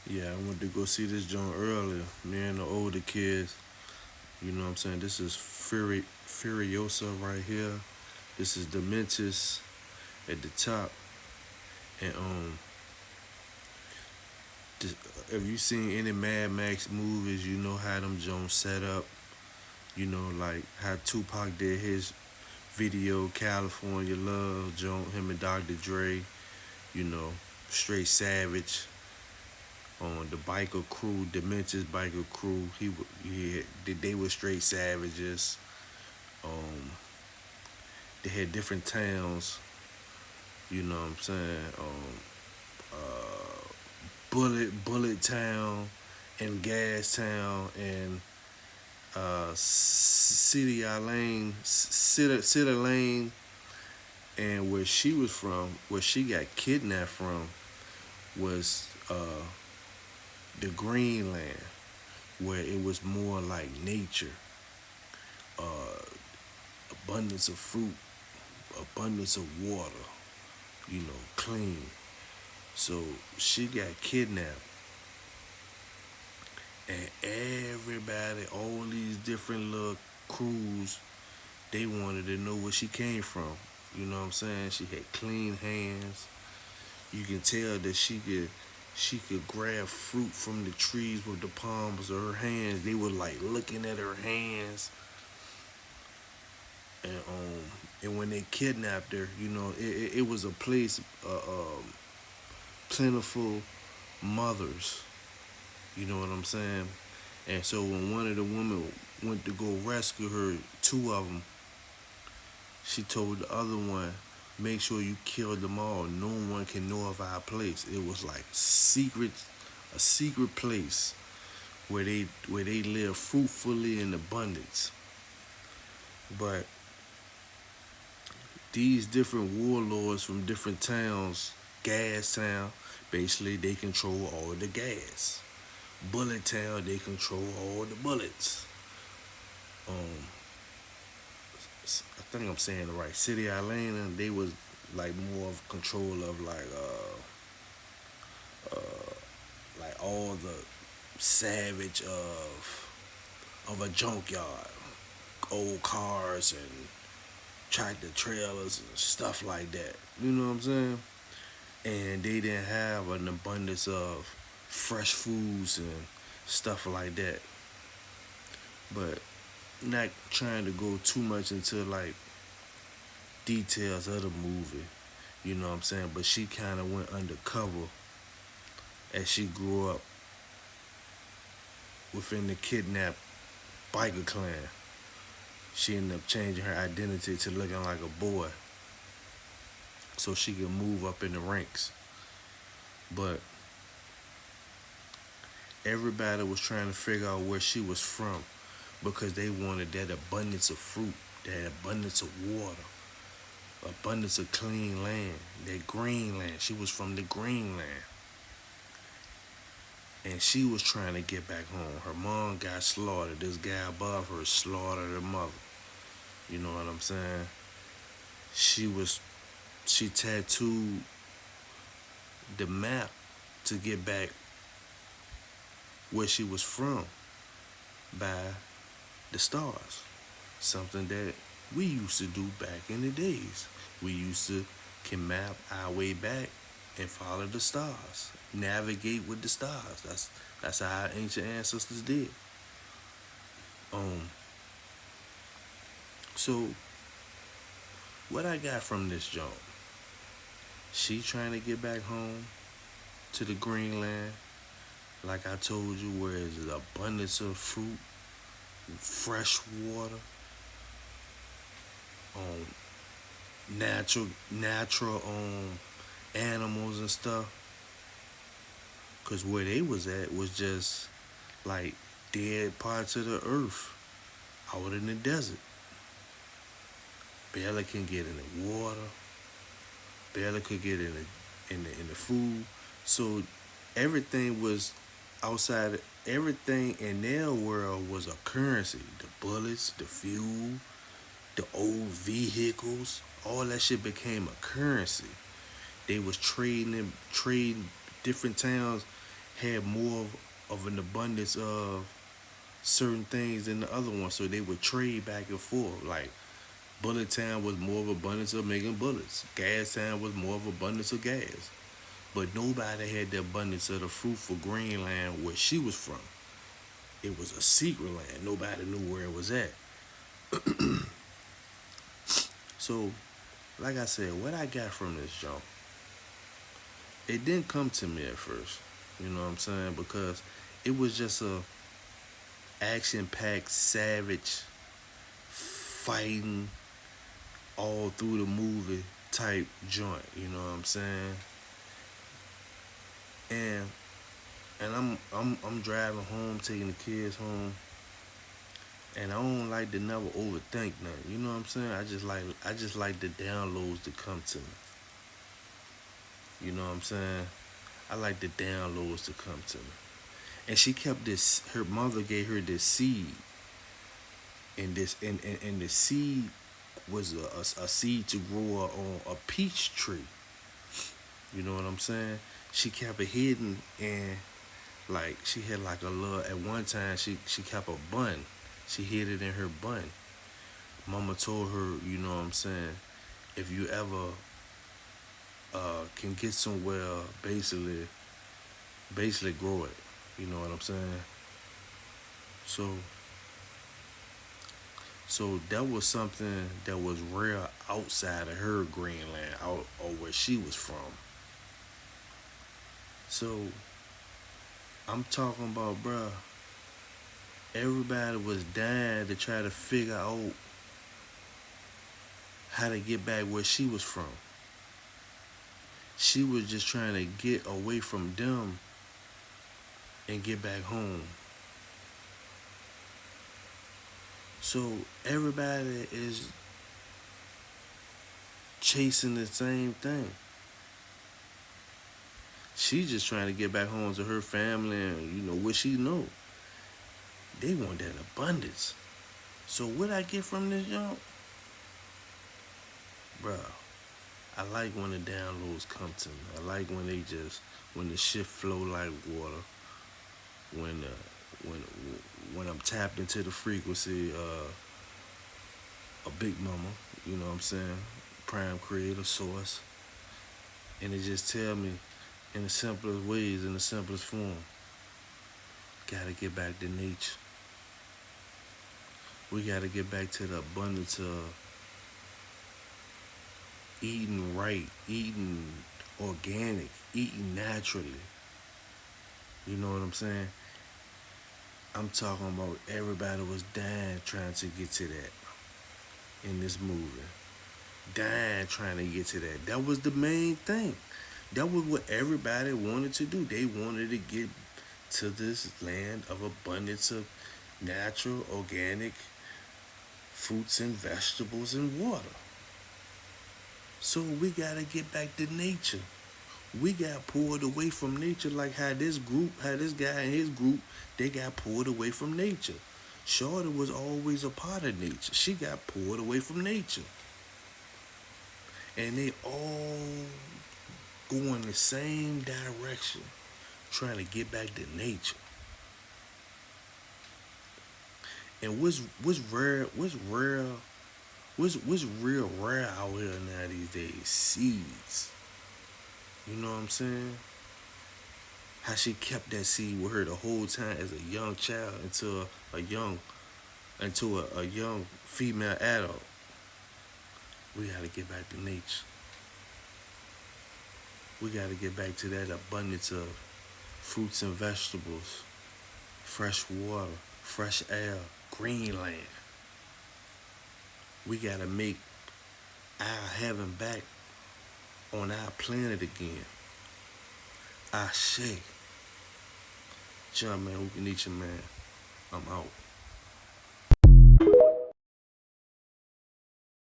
Yeah, I went to go see this joint earlier. Me and the older kids. You know what I'm saying? This is Furiosa right here. This is Dementus at the top. And this, if you seen any Mad Max movies, you know how them Jones set up. You know, like how Tupac did his video California Love, Joan, him and Dr. Dre. You know, straight savage. On the biker crew, Dementus biker crew, they were straight savages. Um, they had different towns. You know what I'm saying? Bullet Town, and Gas Town, and City Lane, and where she was from, where she got kidnapped from, was the Greenland, where it was more like nature, uh, abundance of fruit, abundance of water, clean. So she got kidnapped, and everybody, all these different little crews, they wanted to know where she came from. You know what I'm saying? She had clean hands. You can tell that she could grab fruit from the trees with the palms of her hands. They were like looking at her hands, and when they kidnapped her, it was a place, plentiful mothers. You know what I'm saying? And so when one of the women went to go rescue her, two of them, she told the other one, "Make sure you kill them all. No one can know of our place." It was like a secret place where they live fruitfully in abundance. But these different warlords from different towns, Gas Town, basically they control all the gas. Bullet Town, they control all the bullets. Um, I think I'm saying it right. City Atlanta, they was like more of control of like all the savage of a junkyard, old cars and tractor trailers and stuff like that. You know what I'm saying? And they didn't have an abundance of fresh foods and stuff like that. But not trying to go too much into like details of the movie, you know what I'm saying? But she kind of went undercover as she grew up within the kidnapped biker clan. She ended up changing her identity to looking like a boy so she could move up in the ranks. But everybody was trying to figure out where she was from because they wanted that abundance of fruit, that abundance of water, abundance of clean land, that green land. She was from the green land. And she was trying to get back home. Her mom got slaughtered. This guy above her slaughtered her mother. You know what I'm saying? She tattooed the map to get back where she was from by the stars. Something that we used to do back in the days. We used to can map our way back and follow the stars. Navigate with the stars. That's how our ancient ancestors did. Um so what I got from this joint, she trying to get back home to the Greenland, like I told you, where there's an abundance of fruit, fresh water, natural animals and stuff. Cause where they was at was just like dead parts of the earth out in the desert. Barely can get in the water. Barely could get in the food. So everything was outside. Everything in their world was a currency. The bullets, the fuel, the old vehicles, all that shit became a currency. They was trading different towns. had more of an abundance of certain things than the other one, so they would trade back and forth. Like Bullet Town was more of abundance of making bullets. Gas Town was more of abundance of gas. But nobody had the abundance of the fruitful green land where she was from. It was a secret land. Nobody knew where it was at. So, like I said, what I got from this jump, it didn't come to me at first. You know what I'm saying? Because it was just a action-packed, savage, fighting all through the movie type joint. You know what I'm saying? And I'm driving home, taking the kids home, and I don't like to never overthink nothing. You know what I'm saying? I just like the downloads to come to me. You know what I'm saying? I like the downloads to come to me. And she kept this. Her mother gave her this seed, and the seed was a seed to grow on a peach tree. You know what I'm saying? She kept it hidden, and like she had like a little. At one time, she kept a bun. She hid it in her bun. Mama told her, you know what I'm saying, if you ever can get somewhere, basically grow it. You know what I'm saying? So that was something that was rare outside of her Greenland, out or where she was from. So I'm talking about, bruh, everybody was dying to try to figure out how to get back where she was from. She was just trying to get away from them and get back home. So everybody is chasing the same thing. She's just trying to get back home to her family and, you know, what she know. They want that abundance. So what I get from this jump? Bruh, I like when the downloads come to me. I like when when the shit flow like water. When I'm tapped into the frequency of Big Mama, you know what I'm saying? Prime creator source. And it just tell me in the simplest ways, in the simplest form, gotta get back to nature. We gotta get back to the abundance of eating right, eating organic, eating naturally. You know what I'm saying? I'm talking about everybody was dying trying to get to that in this movie. Dying trying to get to that. That was the main thing. That was what everybody wanted to do. They wanted to get to this land of abundance of natural, organic fruits and vegetables and water. So we gotta get back to nature. We got pulled away from nature, like how this guy and his group, they got pulled away from nature. Shorty was always a part of nature. She got pulled away from nature. And they all go in the same direction, trying to get back to nature. And what's real rare out here now these days? Seeds. You know what I'm saying? How she kept that seed with her the whole time as a young child until a young female adult. We gotta get back to nature. We gotta get back to that abundance of fruits and vegetables, fresh water, fresh air, green land. We gotta make our heaven back on our planet again. Ashe. Jumpman, who can eat your man? I'm out.